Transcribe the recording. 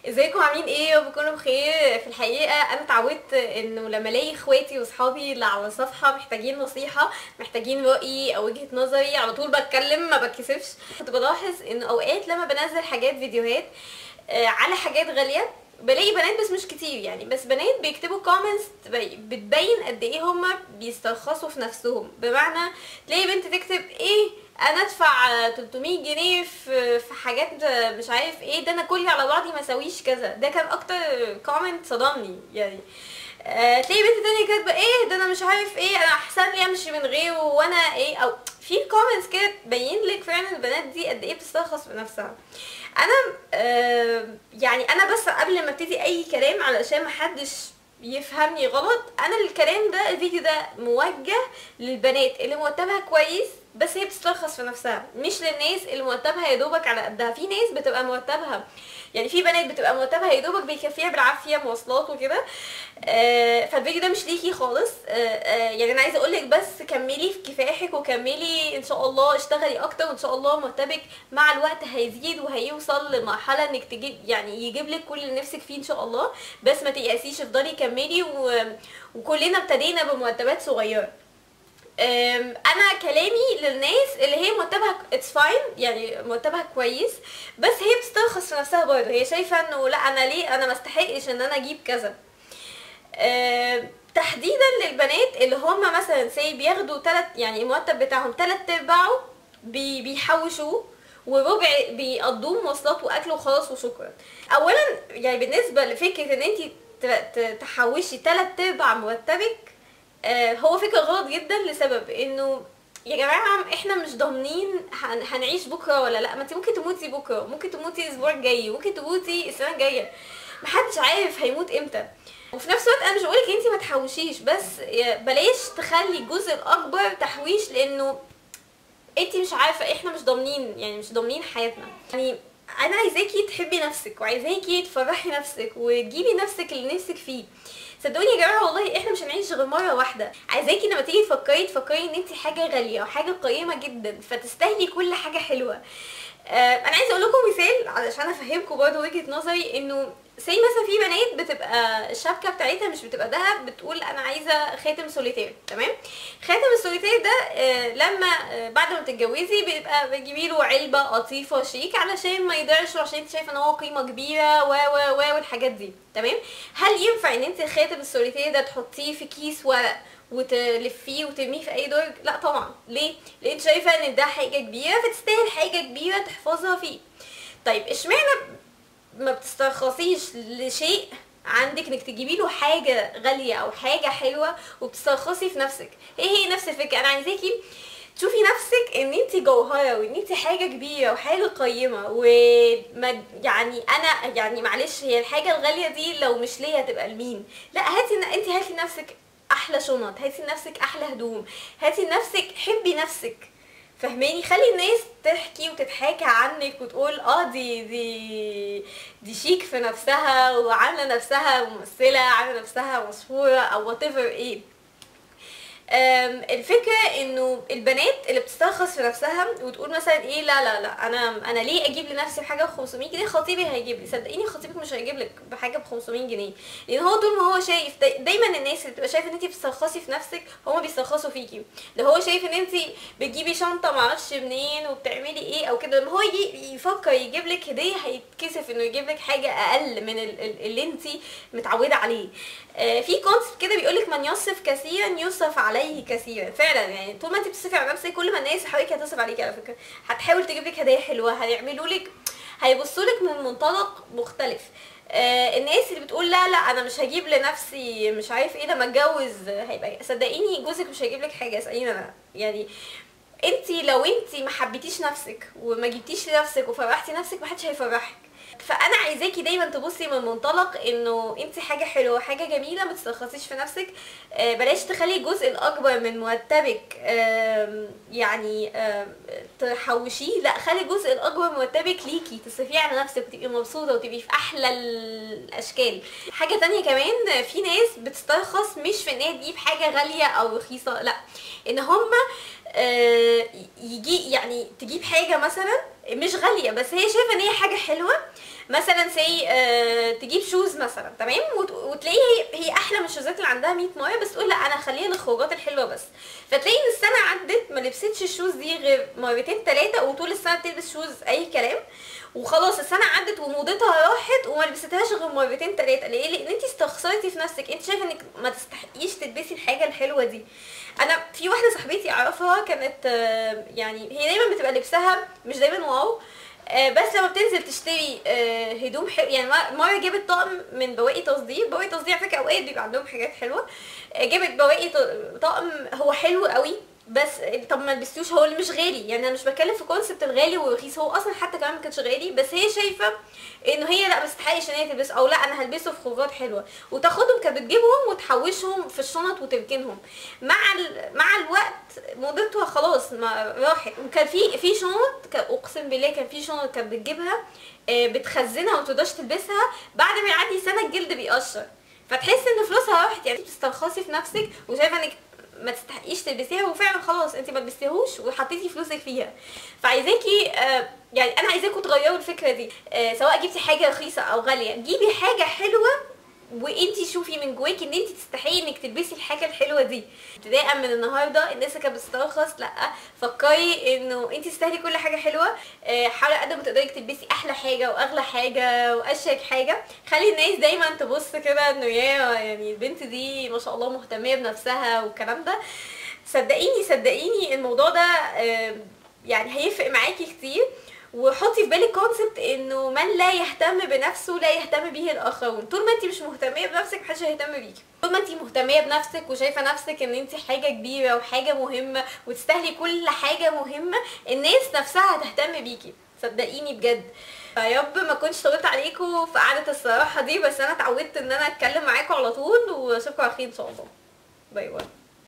ازيكم عاملين ايه وبكونوا بخير؟ في الحقيقه انا اتعودت انه لما الاقي اخواتي واصحابي اللي على الصفحه محتاجين نصيحه، محتاجين رايي او وجهه نظري، على طول بتكلم ما بتكسفش. كنت بلاحظ ان اوقات لما بنزل حاجات فيديوهات على حاجات غاليه، بلاقي بنات بس مش كتير يعني، بس بنات بيكتبوا كومنتس بتبين قد ايه هما بيسترخصوا في نفسهم. بمعنى تلاقي بنت تكتب ايه، انا ادفع 300 جنيه في حاجات مش عارف ايه، ده انا كلي على بعضي ما سويش كذا. ده كان اكتر كومنت صدمني يعني. تلاقي بنت تانية كاتبه ايه، ده انا مش عارف ايه، انا احسن لي امشي من غيره وانا ايه، او في كومنتس كده تبين لك فعلا البنات دي قد ايه بتسترخص في نفسها. انا يعني انا بس قبل ما ابتدي اي كلام علشان محدش يفهمني غلط، انا الكلام ده الفيديو ده موجه للبنات اللي مرتبها كويس بس هي بتسترخص في نفسها، مش للناس اللي مرتبها يا دوبك على قدها. في ناس بتبقى مرتبها يعني، في بنات بتبقى مرتبها يا دوبك بيكفيها بالعافيه مواصلات وكده. فالفيديو ده مش ليكي خالص. يعني انا عايزه اقولك بس كملي في كفاحك وكملي ان شاء الله، اشتغلي اكتر وان شاء الله مرتبك مع الوقت هيزيد وهيوصل لمرحله انك تجيب يعني يجيب لك كل اللي نفسك فيه ان شاء الله. بس ما تيأسيش، افضلي كملي وكلنا ابتدينا بمرتبات صغيره. انا كلامي للناس اللي هي مرتبها اتس فاين، يعني مرتبها كويس بس هي بتسترخص في نفسها برضه، هي شايفه انه لا انا ليه انا ما استحقش ان انا اجيب كذا. تحديدا للبنات اللي هم مثلا بياخدوا يعني المرتب بتاعهم 3/4 بيحوشوه وربع بيقضوه مواصلات واكل وخلاص وشكرا. اولا يعني بالنسبه لفكره ان انت تحوشي 3/4 مرتبك، هو فكره غلط جدا، لسبب انه يا جماعه احنا مش ضامنين هنعيش بكره ولا لا. ما انت ممكن تموتي بكره، ممكن تموتي الاسبوع الجاي، ممكن تموتي السنه الجايه، محدش عارف هيموت امتى. وفي نفس الوقت انا مش بقولك انتي ما تحوشيش، بس بلاش تخلي الجزء الاكبر تحويش، لانه انتي مش عارفه، احنا مش ضامنين يعني، مش ضامنين حياتنا يعني. انا عايزاكي تحبي نفسك وعايزاكي تفرحي نفسك وتجيبي نفسك اللي نفسك فيه. صدقوني يا جماعه والله احنا مش هنعيش غير مره واحده. عايزاكي لما تيجي تفكري ان انتي حاجه غاليه وحاجه قيمه جدا، فتستاهلي كل حاجه حلوه. انا عايزه اقول لكم مثال علشان افهمكم برضه وجهه نظري. انه مثلا في بنات بتبقى الشبكه بتاعتها مش بتبقى دهب، بتقول انا عايزه خاتم سوليتير. تمام، خاتم السوليتير ده لما بعد ما تتجوزي بيبقى بتجيبي له علبه قطيفه شيك علشان ما يضيعش، وعشان انت شايفه ان هو قيمه كبيره و والحاجات دي. تمام، هل ينفع ان انت خاتم السوليتير ده تحطيه في كيس ورق وتلفيه وترميه في اي درج؟ لا طبعا. ليه؟ لان انت شايفه ان ده حاجه كبيره فتستاهل حاجه كبيره تحفظها فيه. طيب اشمعنى ما بتسترخصيش لشيء عندك انك تجيبي له حاجه غاليه او حاجه حلوه وبتسترخصي في نفسك؟ هي نفس الفكره. انا عايزاكي تشوفي نفسك ان انت جوهره وان انت حاجه كبيره وحاجه قيمه، وما يعني انا يعني معلش، هي الحاجه الغاليه دي لو مش ليا تبقى لمين؟ لا، هاتي لنفسك احلى شنط، هاتي لنفسك احلى هدوم، هاتي لنفسك، حبي نفسك. فهماني؟ خلي الناس تحكي وتتحاكى عنك وتقول دي شيك في نفسها وعامله نفسها ممثله، عامله نفسها مشهوره او whatever ايه. الفكره انه البنات اللي بتسترخص في نفسها وتقول مثلا ايه، لا انا ليه اجيب لنفسي حاجه ب 500 جنيه، خطيبي هيجيب لي. صدقيني خطيبك مش هيجيب لك بحاجه ب 500 جنيه، لان هو طول ما هو شايف دايما الناس اللي بتبقى شايفه ان انت بتسترخصي في نفسك هما بيسترخصوا فيكي. ده هو شايف ان انت بتجيبي شنطه معرفش منين وبتعملي ايه او كده، لما هو يجي يفكر يجيب لك هديه هيتكسف انه يجيب لك حاجه اقل من اللي انت متعوده عليه. في كونسبت كده بيقولك من يصرف كثيرا يصرف عليه كثيرا. فعلا يعني طول ما انت بتصرفي على نفسك كل ما الناس حواليك هتصرف عليكي. على فكره هتحاول تجيب لك هدايا حلوه، هيعملوا لك، هيبصوا لك من منطلق مختلف. الناس اللي بتقول لا انا مش هجيب لنفسي مش عارف ايه لما اتجوز هيبقى، صدقيني جوزك مش هيجيب لك حاجه. اساليني انا يعني، لو انت ما حبيتيش نفسك وما جبتيش لنفسك وفرحتي نفسك محدش هيفرحك. فانا عايزاكي دايما تبصي من منطلق انه انت حاجه حلوه حاجه جميله، ما تسترخصيش في نفسك. بلاش تخلي الجزء الاكبر من مرتبك يعني تحوشيه، لا خلي الجزء الاكبر من مرتبك ليكي تصرفيه على نفسك وتبقي مبسوطه وتبقي في احلى الاشكال. حاجه تانية كمان، في ناس بتسترخص مش في ان هي تجيب حاجه غاليه او رخيصه، لا ان هما يجي يعني تجيب حاجه مثلا مش غاليه بس هي شايفه ان هي حاجه حلوه. مثلا سي تجيب شوز مثلا تمام، وتلاقي هي احلى من الشوزات اللي عندها 100 مره، بس تقول لا انا هخليها للخروجات الحلوه بس. فتلاقي ان السنه عدت ما لبستش الشوز دي غير مرتين ثلاثه، وطول السنه بتلبس شوز اي كلام، وخلاص السنه عدت وموضتها راحت وما لبستهاش غير مرتين ثلاثه. ليه؟ لان انت استخسرتي في نفسك، انت شايفه انك ما تستحقيش تلبسي الحاجه الحلوه دي. انا في واحده صاحبتي اعرفها كانت يعني هي دايما بتبقى لبسها مش دايما واو، بس لما بتنزل تشتري هدوم حلو، يعني مره جابت طقم من بواقي تصدير. بواقي تصدير على فكره اوقات بيبقى عندهم حاجات حلوه. جابت بواقي طقم هو حلو قوي، بس طب ما لبستوش، هو اللي مش غالي، يعني انا مش بتكلم في كونسبت الغالي والرخيص، هو اصلا حتى كمان ما كانش غالي، بس هي شايفه انه هي لا ما تستحقش ان هي تلبسه، او لا انا هلبسه في خروجات حلوه، وتاخدهم كانت بتجيبهم وتحوشهم في الشنط وتركنهم. مع الوقت موضتها خلاص ما راحت. وكان في شنط اقسم بالله كان في شنط كانت بتجيبها بتخزنها ومتقدرش تلبسها، بعد ما يعدي سنه الجلد بيقشر، فتحس ان فلوسها راحت. يعني بتسترخصي في نفسك وشايفه انك ما تستحقيش تلبسيها، وفعلا خلاص انت ما لبستيهوش وحطيتي فلوسك فيها. فعايزاكي يعني انا عايزاكم تغيروا الفكره دي، سواء جبتي حاجه رخيصه او غاليه، جيبي حاجه حلوه وانتي شوفي من جواكي ان انتي تستحقي انك تلبسي الحاجه الحلوه دي. ابتداء من النهارده الناس اللي كانت بتسترخص، لا، فكري انه انتي تستاهلي كل حاجه حلوه. حاولي قد ما تقدري تلبسي احلى حاجه واغلى حاجه واشيك حاجه. خلي الناس دايما تبص كده انه يعني البنت دي ما شاء الله مهتميه بنفسها والكلام ده. صدقيني الموضوع ده يعني هيفرق معاكي كتير. وحطي في بالك كونسبت انه من لا يهتم بنفسه لا يهتم به الاخرون. طول ما انت مش مهتميه بنفسك محدش هيهتم بيكي. طول ما انت مهتميه بنفسك وشايفه نفسك ان انت حاجه كبيره وحاجه مهمه وتستاهلي كل حاجه مهمه، الناس نفسها هتهتم بيكي، صدقيني بجد. فيا رب ما كنتش طولت عليكم في قعده الصراحه دي، بس انا اتعودت ان انا اتكلم معاكم على طول، واشوفكم على خير ان شاء الله. باي باي.